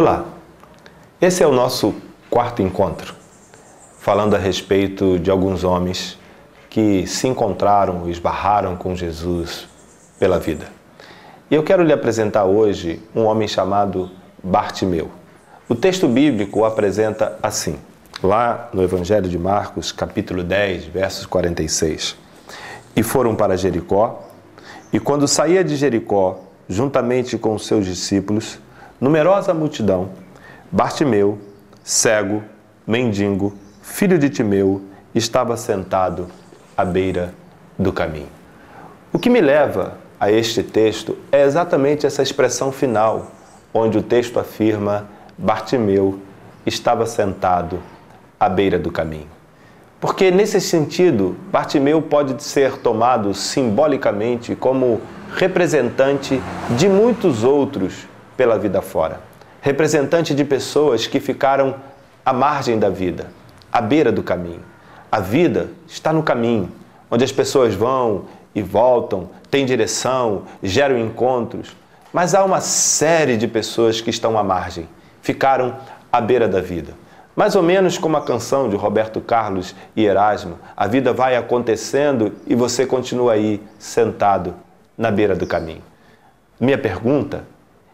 Olá, esse é o nosso quarto encontro, falando a respeito de alguns homens que se encontraram, esbarraram com Jesus pela vida. E eu quero lhe apresentar hoje um homem chamado Bartimeu. O texto bíblico o apresenta assim, lá no Evangelho de Marcos, capítulo 10, versos 46. E foram para Jericó, e quando saía de Jericó, juntamente com os seus discípulos, numerosa multidão, Bartimeu, cego, mendigo, filho de Timeu, estava sentado à beira do caminho. O que me leva a este texto é exatamente essa expressão final, onde o texto afirma: Bartimeu estava sentado à beira do caminho. Porque, nesse sentido, Bartimeu pode ser tomado simbolicamente como representante de muitos outros pela vida fora. Representante de pessoas que ficaram à margem da vida, à beira do caminho. A vida está no caminho, onde as pessoas vão e voltam, têm direção, geram encontros. Mas há uma série de pessoas que estão à margem, ficaram à beira da vida. Mais ou menos como a canção de Roberto Carlos e Erasmo, a vida vai acontecendo e você continua aí, sentado na beira do caminho. Minha pergunta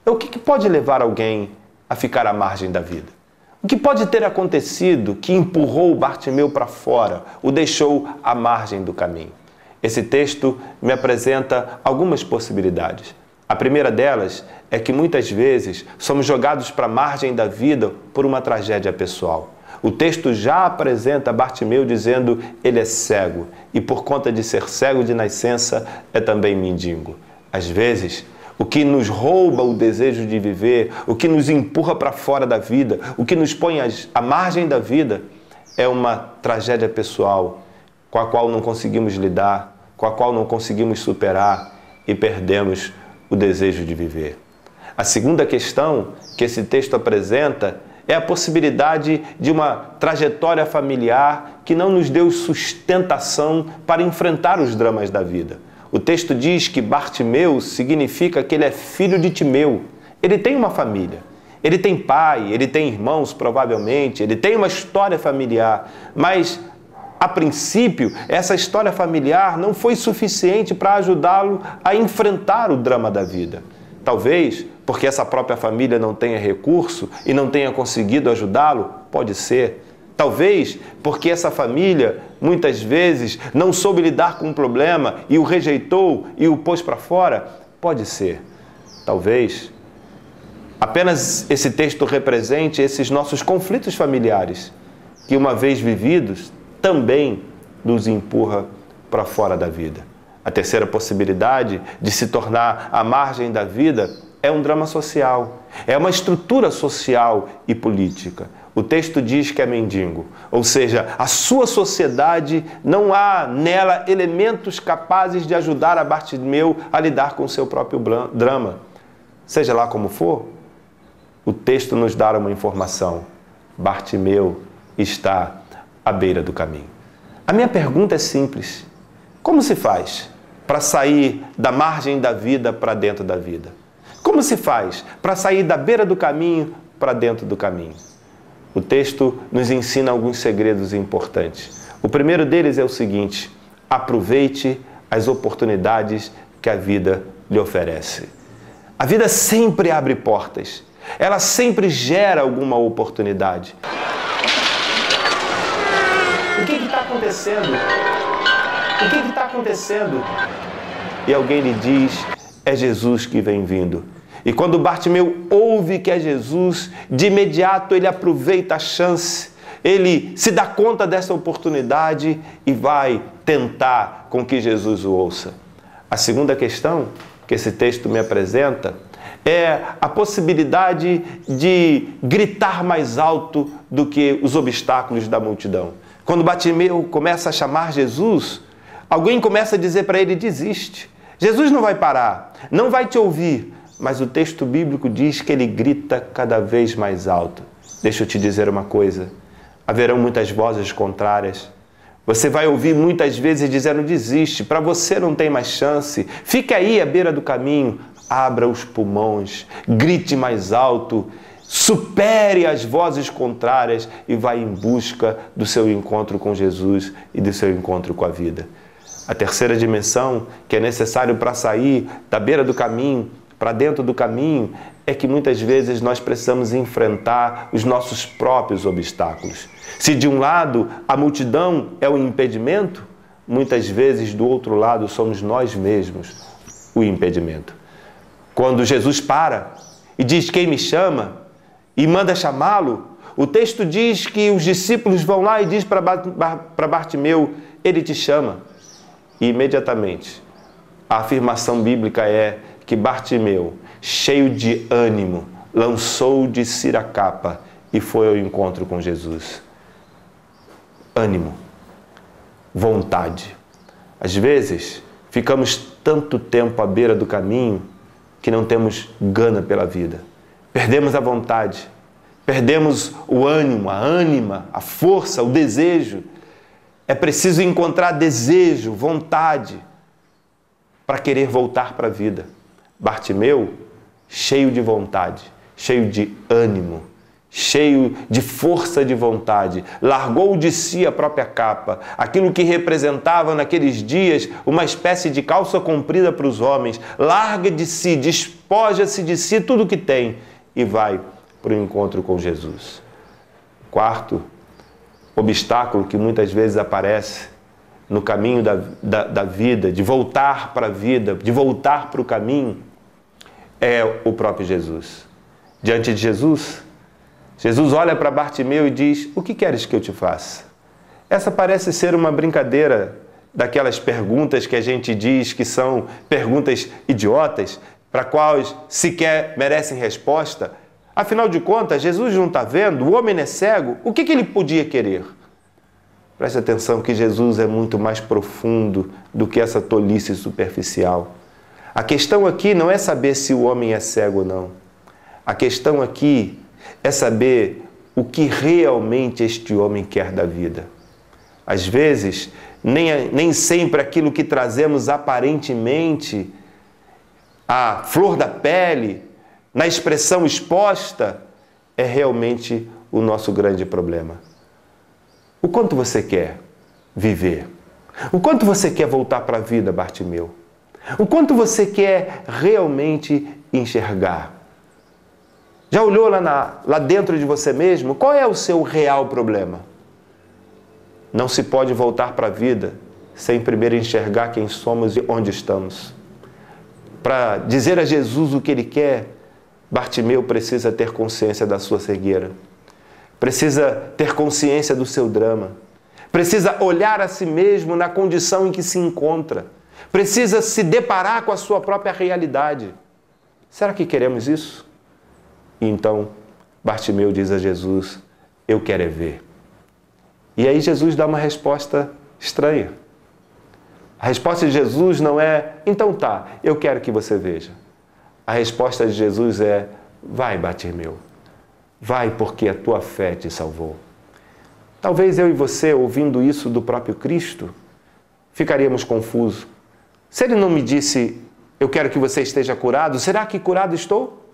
é: o que pode levar alguém a ficar à margem da vida? O que pode ter acontecido que empurrou o Bartimeu para fora, o deixou à margem do caminho? Esse texto me apresenta algumas possibilidades. A primeira delas é que muitas vezes somos jogados para a margem da vida por uma tragédia pessoal. O texto já apresenta Bartimeu dizendo ele é cego e por conta de ser cego de nascença é também mendigo. Às vezes, o que nos rouba o desejo de viver, o que nos empurra para fora da vida, o que nos põe à margem da vida é uma tragédia pessoal com a qual não conseguimos lidar, com a qual não conseguimos superar e perdemos o desejo de viver. A segunda questão que esse texto apresenta é a possibilidade de uma trajetória familiar que não nos deu sustentação para enfrentar os dramas da vida. O texto diz que Bartimeu significa que ele é filho de Timeu. Ele tem uma família, ele tem pai, ele tem irmãos provavelmente, ele tem uma história familiar, mas a princípio essa história familiar não foi suficiente para ajudá-lo a enfrentar o drama da vida. Talvez porque essa própria família não tenha recurso e não tenha conseguido ajudá-lo, pode ser. Talvez porque essa família, muitas vezes, não soube lidar com um problema e o rejeitou e o pôs para fora, pode ser. Talvez apenas esse texto represente esses nossos conflitos familiares, que uma vez vividos, também nos empurra para fora da vida. A terceira possibilidade de se tornar à margem da vida é um drama social, é uma estrutura social e política. O texto diz que é mendigo, ou seja, a sua sociedade não há nela elementos capazes de ajudar a Bartimeu a lidar com o seu próprio drama. Seja lá como for, o texto nos dá uma informação: Bartimeu está à beira do caminho. A minha pergunta é simples: como se faz para sair da margem da vida para dentro da vida? Como se faz para sair da beira do caminho para dentro do caminho? O texto nos ensina alguns segredos importantes. O primeiro deles é o seguinte: aproveite as oportunidades que a vida lhe oferece. A vida sempre abre portas. Ela sempre gera alguma oportunidade. O que está acontecendo? O que está acontecendo? E alguém lhe diz: é Jesus que vem vindo. E quando Bartimeu ouve que é Jesus, de imediato ele aproveita a chance, ele se dá conta dessa oportunidade e vai tentar com que Jesus o ouça. A segunda questão que esse texto me apresenta é a possibilidade de gritar mais alto do que os obstáculos da multidão. Quando Bartimeu começa a chamar Jesus, alguém começa a dizer para ele: desiste. Jesus não vai parar, não vai te ouvir. Mas o texto bíblico diz que ele grita cada vez mais alto. Deixa eu te dizer uma coisa: haverão muitas vozes contrárias. Você vai ouvir muitas vezes dizendo: desiste, para você não tem mais chance, fique aí à beira do caminho. Abra os pulmões, grite mais alto supere as vozes contrárias e vai em busca do seu encontro com Jesus e do seu encontro com a vida. A terceira dimensão, que é necessário para sair da beira do caminho para dentro do caminho, é que muitas vezes nós precisamos enfrentar os nossos próprios obstáculos. Se de um lado a multidão é o impedimento, muitas vezes do outro lado somos nós mesmos o impedimento. Quando Jesus para e diz: quem me chama? E manda chamá-lo, o texto diz que os discípulos vão lá e diz para Bartimeu: ele te chama. E imediatamente a afirmação bíblica é que Bartimeu, cheio de ânimo, lançou de si a capa e foi ao encontro com Jesus. Ânimo, vontade. Às vezes, ficamos tanto tempo à beira do caminho que não temos gana pela vida. Perdemos a vontade, perdemos o ânimo, a ânima, a força, o desejo. É preciso encontrar desejo, vontade, para querer voltar para a vida. Bartimeu, cheio de vontade, cheio de ânimo, cheio de força de vontade, largou de si a própria capa, aquilo que representava naqueles dias uma espécie de calça comprida para os homens, larga de si, despoja-se de si tudo o que tem e vai para o encontro com Jesus. Quarto obstáculo que muitas vezes aparece no caminho da vida, de voltar para a vida, de voltar para o caminho, é o próprio Jesus. Diante de Jesus, Jesus olha para Bartimeu e diz: o que queres que eu te faça? Essa parece ser uma brincadeira daquelas perguntas que a gente diz que são perguntas idiotas, para quais sequer merecem resposta. Afinal de contas, Jesus não está vendo, o homem é cego, o que ele podia querer? Preste atenção que Jesus é muito mais profundo do que essa tolice superficial. A questão aqui não é saber se o homem é cego ou não. A questão aqui é saber o que realmente este homem quer da vida. Às vezes, nem sempre aquilo que trazemos aparentemente à flor da pele, na expressão exposta, é realmente o nosso grande problema. O quanto você quer viver? O quanto você quer voltar para a vida, Bartimeu? O quanto você quer realmente enxergar? Já olhou lá dentro de você mesmo? Qual é o seu real problema? Não se pode voltar para a vida sem primeiro enxergar quem somos e onde estamos. Para dizer a Jesus o que Ele quer, Bartimeu precisa ter consciência da sua cegueira. Precisa ter consciência do seu drama. Precisa olhar a si mesmo na condição em que se encontra. Precisa se deparar com a sua própria realidade. Será que queremos isso? E então, Bartimeu diz a Jesus: eu quero é ver. E aí Jesus dá uma resposta estranha. A resposta de Jesus não é: então tá, eu quero que você veja. A resposta de Jesus é: vai, Bartimeu. Vai, porque a tua fé te salvou. Talvez eu e você, ouvindo isso do próprio Cristo, ficaríamos confusos. Se Ele não me disse: eu quero que você esteja curado, será que curado estou?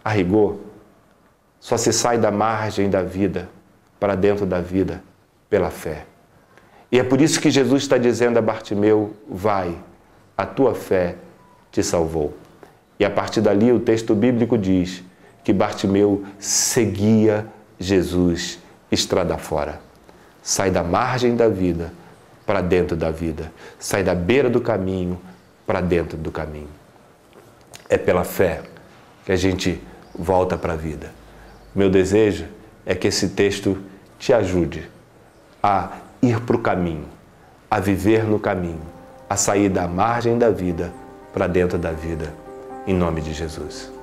A rigor, só se sai da margem da vida para dentro da vida pela fé. E é por isso que Jesus está dizendo a Bartimeu: vai, a tua fé te salvou. E a partir dali o texto bíblico diz que Bartimeu seguia Jesus estrada fora. Sai da margem da vida para dentro da vida. Sai da beira do caminho para dentro do caminho. É pela fé que a gente volta para a vida. Meu desejo é que esse texto te ajude a ir para o caminho, a viver no caminho, a sair da margem da vida para dentro da vida, em nome de Jesus.